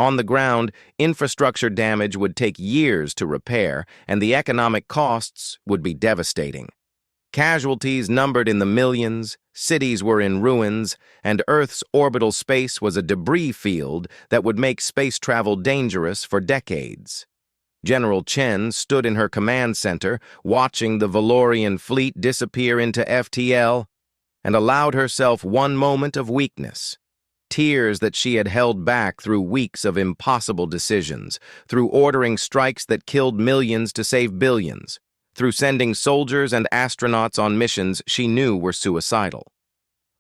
On the ground, infrastructure damage would take years to repair, and the economic costs would be devastating. Casualties numbered in the millions, cities were in ruins, and Earth's orbital space was a debris field that would make space travel dangerous for decades. General Chen stood in her command center, watching the Valorian fleet disappear into FTL, and allowed herself one moment of weakness. Tears that she had held back through weeks of impossible decisions, through ordering strikes that killed millions to save billions, through sending soldiers and astronauts on missions she knew were suicidal.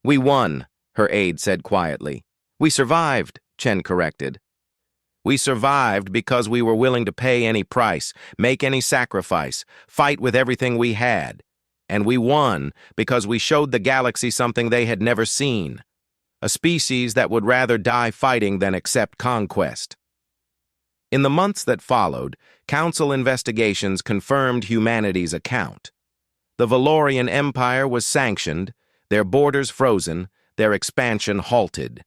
"We won," her aide said quietly. "We survived," Chen corrected. "We survived because we were willing to pay any price, make any sacrifice, fight with everything we had. And we won because we showed the galaxy something they had never seen. A species that would rather die fighting than accept conquest." In the months that followed, Council investigations confirmed humanity's account. The Valorian Empire was sanctioned, their borders frozen, their expansion halted.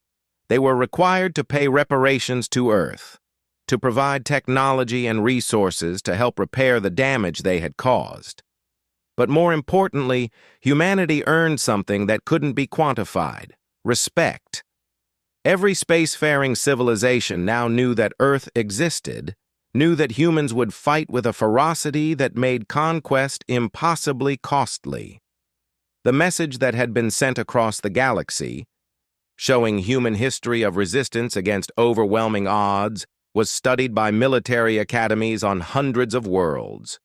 They were required to pay reparations to Earth, to provide technology and resources to help repair the damage they had caused. But more importantly, humanity earned something that couldn't be quantified: respect. Every spacefaring civilization now knew that Earth existed, knew that humans would fight with a ferocity that made conquest impossibly costly. The message that had been sent across the galaxy, showing human history of resistance against overwhelming odds, was studied by military academies on hundreds of worlds.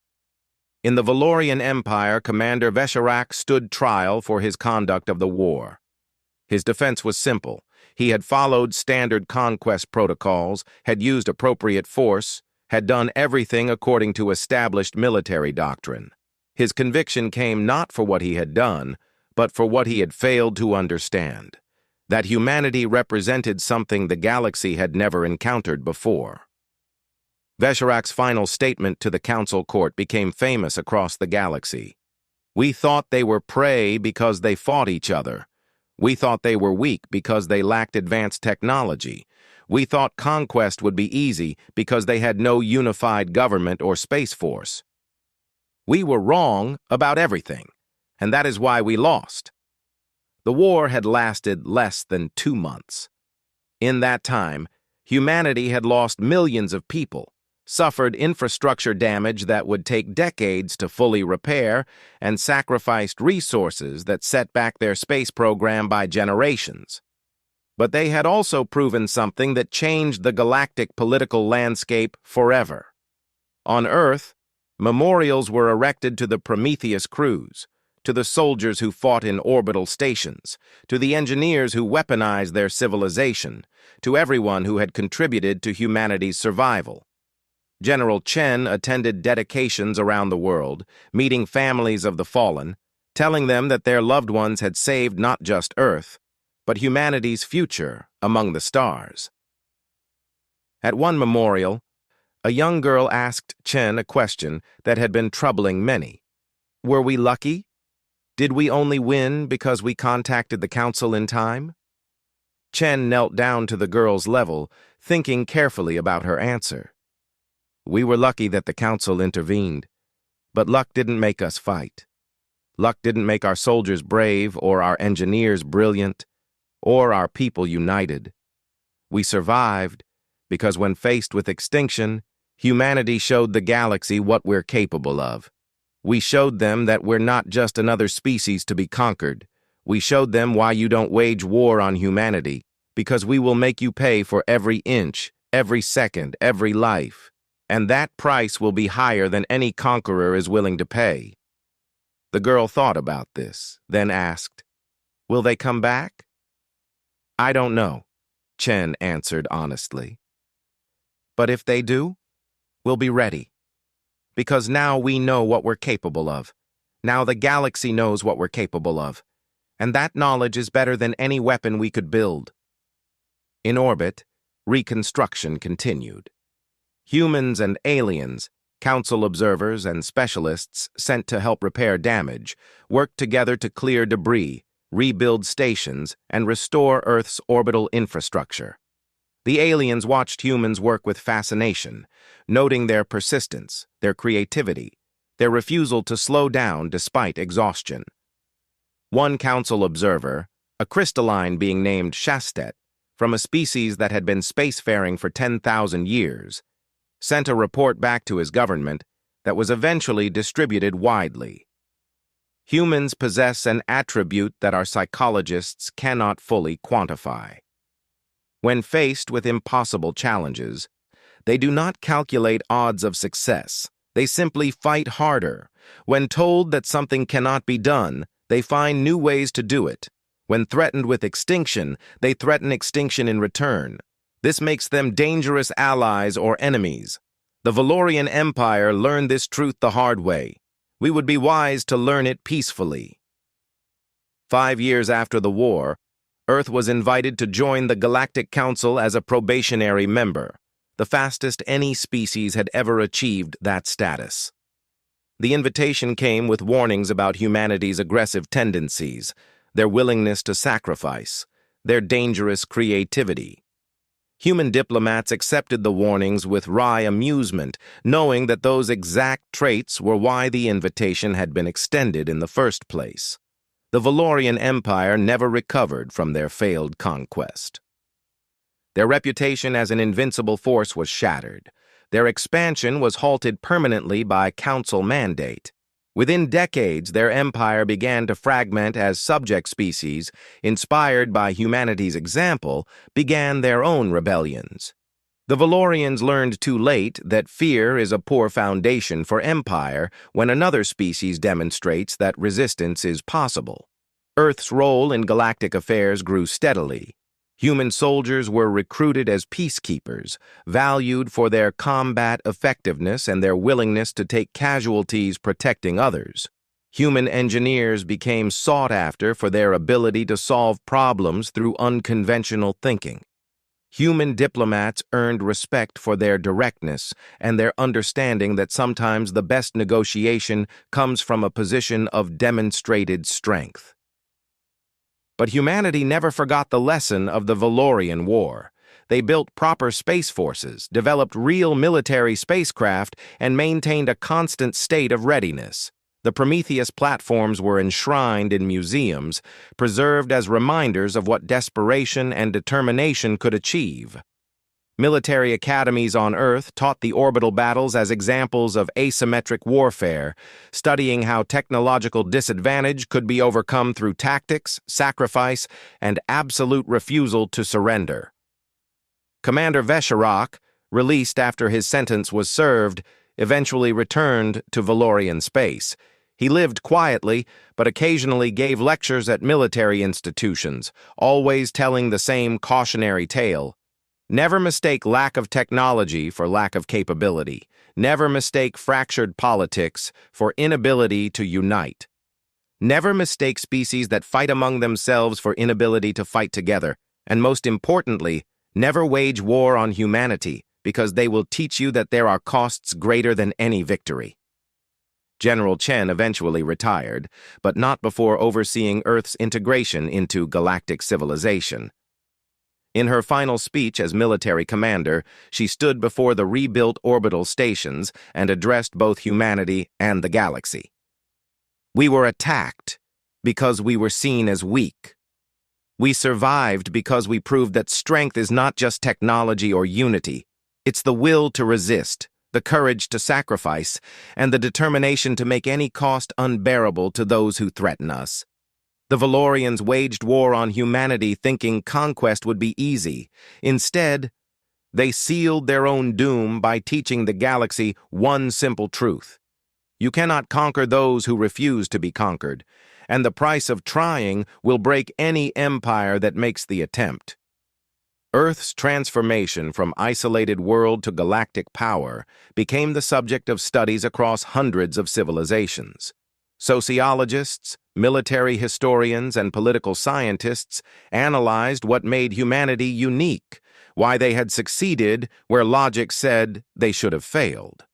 In the Valorian Empire, Commander Vesharak stood trial for his conduct of the war. His defense was simple. He had followed standard conquest protocols, had used appropriate force, had done everything according to established military doctrine. His conviction came not for what he had done, but for what he had failed to understand: that humanity represented something the galaxy had never encountered before. Vesharak's final statement to the Council Court became famous across the galaxy. "We thought they were prey because they fought each other. We thought they were weak because they lacked advanced technology. We thought conquest would be easy because they had no unified government or space force. We were wrong about everything, and that is why we lost." The war had lasted less than 2 months. In that time, humanity had lost millions of people, suffered infrastructure damage that would take decades to fully repair, and sacrificed resources that set back their space program by generations. But they had also proven something that changed the galactic political landscape forever. On Earth, memorials were erected to the Prometheus crews, to the soldiers who fought in orbital stations, to the engineers who weaponized their civilization, to everyone who had contributed to humanity's survival. General Chen attended dedications around the world, meeting families of the fallen, telling them that their loved ones had saved not just Earth, but humanity's future among the stars. At one memorial, a young girl asked Chen a question that had been troubling many. "Were we lucky? Did we only win because we contacted the Council in time?" Chen knelt down to the girl's level, thinking carefully about her answer. "We were lucky that the Council intervened, but luck didn't make us fight. Luck didn't make our soldiers brave, or our engineers brilliant, or our people united. We survived because when faced with extinction, humanity showed the galaxy what we're capable of. We showed them that we're not just another species to be conquered. We showed them why you don't wage war on humanity, because we will make you pay for every inch, every second, every life. And that price will be higher than any conqueror is willing to pay." The girl thought about this, then asked, "Will they come back?" "I don't know," Chen answered honestly. "But if they do, we'll be ready. Because now we know what we're capable of. Now the galaxy knows what we're capable of. And that knowledge is better than any weapon we could build." In orbit, reconstruction continued. Humans and aliens, Council observers and specialists sent to help repair damage, worked together to clear debris, rebuild stations, and restore Earth's orbital infrastructure. The aliens watched humans work with fascination, noting their persistence, their creativity, their refusal to slow down despite exhaustion. One council observer, a crystalline being named Shastet, from a species that had been spacefaring for 10,000 years, sent a report back to his government that was eventually distributed widely. Humans possess an attribute that our psychologists cannot fully quantify. When faced with impossible challenges, they do not calculate odds of success. They simply fight harder. When told that something cannot be done, they find new ways to do it. When threatened with extinction, they threaten extinction in return. This makes them dangerous allies or enemies. The Valorian Empire learned this truth the hard way. We would be wise to learn it peacefully. 5 years after the war, Earth was invited to join the Galactic Council as a probationary member, the fastest any species had ever achieved that status. The invitation came with warnings about humanity's aggressive tendencies, their willingness to sacrifice, their dangerous creativity. Human diplomats accepted the warnings with wry amusement, knowing that those exact traits were why the invitation had been extended in the first place. The Valorian Empire never recovered from their failed conquest. Their reputation as an invincible force was shattered. Their expansion was halted permanently by council mandate. Within decades, their empire began to fragment as subject species, inspired by humanity's example, began their own rebellions. The Valorians learned too late that fear is a poor foundation for empire when another species demonstrates that resistance is possible. Earth's role in galactic affairs grew steadily. Human soldiers were recruited as peacekeepers, valued for their combat effectiveness and their willingness to take casualties protecting others. Human engineers became sought after for their ability to solve problems through unconventional thinking. Human diplomats earned respect for their directness and their understanding that sometimes the best negotiation comes from a position of demonstrated strength. But humanity never forgot the lesson of the Valorian War. They built proper space forces, developed real military spacecraft, and maintained a constant state of readiness. The Prometheus platforms were enshrined in museums, preserved as reminders of what desperation and determination could achieve. Military academies on Earth taught the orbital battles as examples of asymmetric warfare, studying how technological disadvantage could be overcome through tactics, sacrifice, and absolute refusal to surrender. Commander Vesharok, released after his sentence was served, eventually returned to Valorian space. He lived quietly, but occasionally gave lectures at military institutions, always telling the same cautionary tale. Never mistake lack of technology for lack of capability. Never mistake fractured politics for inability to unite. Never mistake species that fight among themselves for inability to fight together. And most importantly, never wage war on humanity, because they will teach you that there are costs greater than any victory. General Chen eventually retired, but not before overseeing Earth's integration into galactic civilization. In her final speech as military commander, she stood before the rebuilt orbital stations and addressed both humanity and the galaxy. We were attacked because we were seen as weak. We survived because we proved that strength is not just technology or unity. It's the will to resist, the courage to sacrifice, and the determination to make any cost unbearable to those who threaten us. The Valorians waged war on humanity thinking conquest would be easy. Instead, they sealed their own doom by teaching the galaxy one simple truth. You cannot conquer those who refuse to be conquered, and the price of trying will break any empire that makes the attempt. Earth's transformation from isolated world to galactic power became the subject of studies across hundreds of civilizations. Sociologists, military historians, and political scientists analyzed what made humanity unique, why they had succeeded where logic said they should have failed.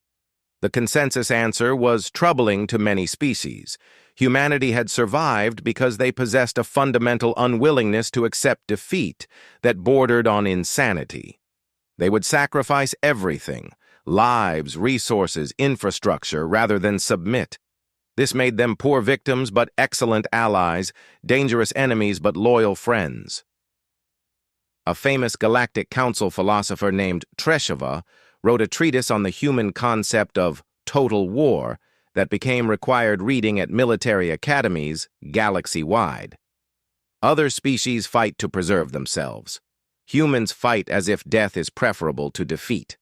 The consensus answer was troubling to many species. Humanity had survived because they possessed a fundamental unwillingness to accept defeat that bordered on insanity. They would sacrifice everything, lives, resources, infrastructure, rather than submit. This made them poor victims but excellent allies, dangerous enemies but loyal friends. A famous Galactic Council philosopher named Treshava wrote a treatise on the human concept of total war that became required reading at military academies galaxy-wide. Other species fight to preserve themselves. Humans fight as if death is preferable to defeat.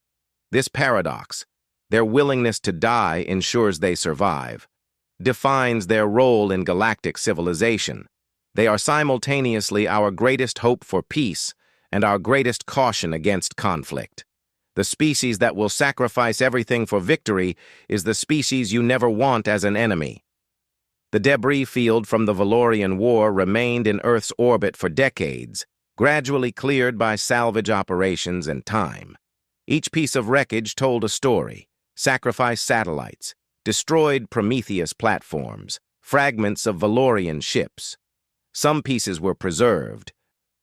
This paradox, their willingness to die ensures they survive, defines their role in galactic civilization. They are simultaneously our greatest hope for peace and our greatest caution against conflict. The species that will sacrifice everything for victory is the species you never want as an enemy. The debris field from the Valorian War remained in Earth's orbit for decades, gradually cleared by salvage operations and time. Each piece of wreckage told a story: sacrificed satellites, destroyed Prometheus platforms, fragments of Valorian ships. Some pieces were preserved,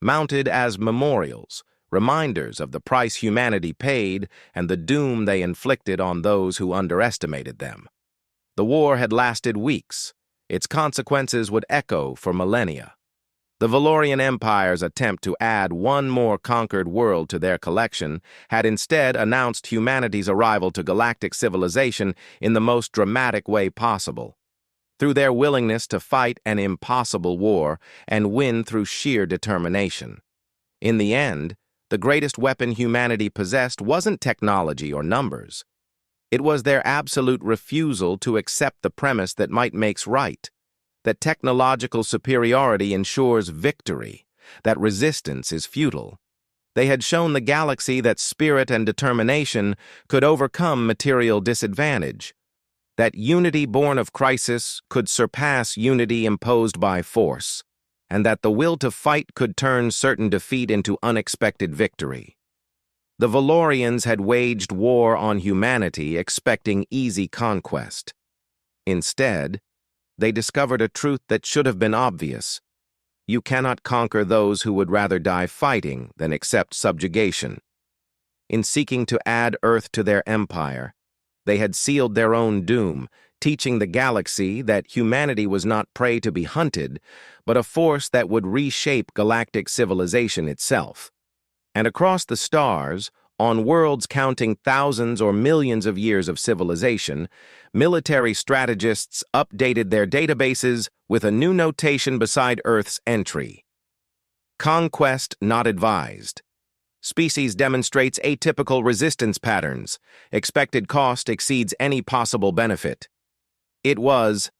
mounted as memorials, reminders of the price humanity paid and the doom they inflicted on those who underestimated them. The war had lasted weeks. Its consequences would echo for millennia. The Valorian Empire's attempt to add one more conquered world to their collection had instead announced humanity's arrival to galactic civilization in the most dramatic way possible, through their willingness to fight an impossible war and win through sheer determination. In the end, the greatest weapon humanity possessed wasn't technology or numbers. It was their absolute refusal to accept the premise that might makes right, that technological superiority ensures victory, that resistance is futile. They had shown the galaxy that spirit and determination could overcome material disadvantage, that unity born of crisis could surpass unity imposed by force, and that the will to fight could turn certain defeat into unexpected victory. The Valorians had waged war on humanity, expecting easy conquest. Instead, they discovered a truth that should have been obvious. You cannot conquer those who would rather die fighting than accept subjugation. In seeking to add Earth to their empire, they had sealed their own doom, teaching the galaxy that humanity was not prey to be hunted, but a force that would reshape galactic civilization itself. And across the stars, on worlds counting thousands or millions of years of civilization, military strategists updated their databases with a new notation beside Earth's entry: conquest not advised. Species demonstrates atypical resistance patterns. Expected cost exceeds any possible benefit. It was,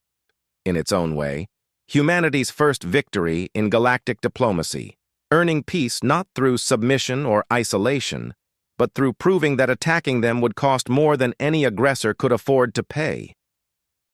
in its own way, humanity's first victory in galactic diplomacy, earning peace not through submission or isolation, but through proving that attacking them would cost more than any aggressor could afford to pay.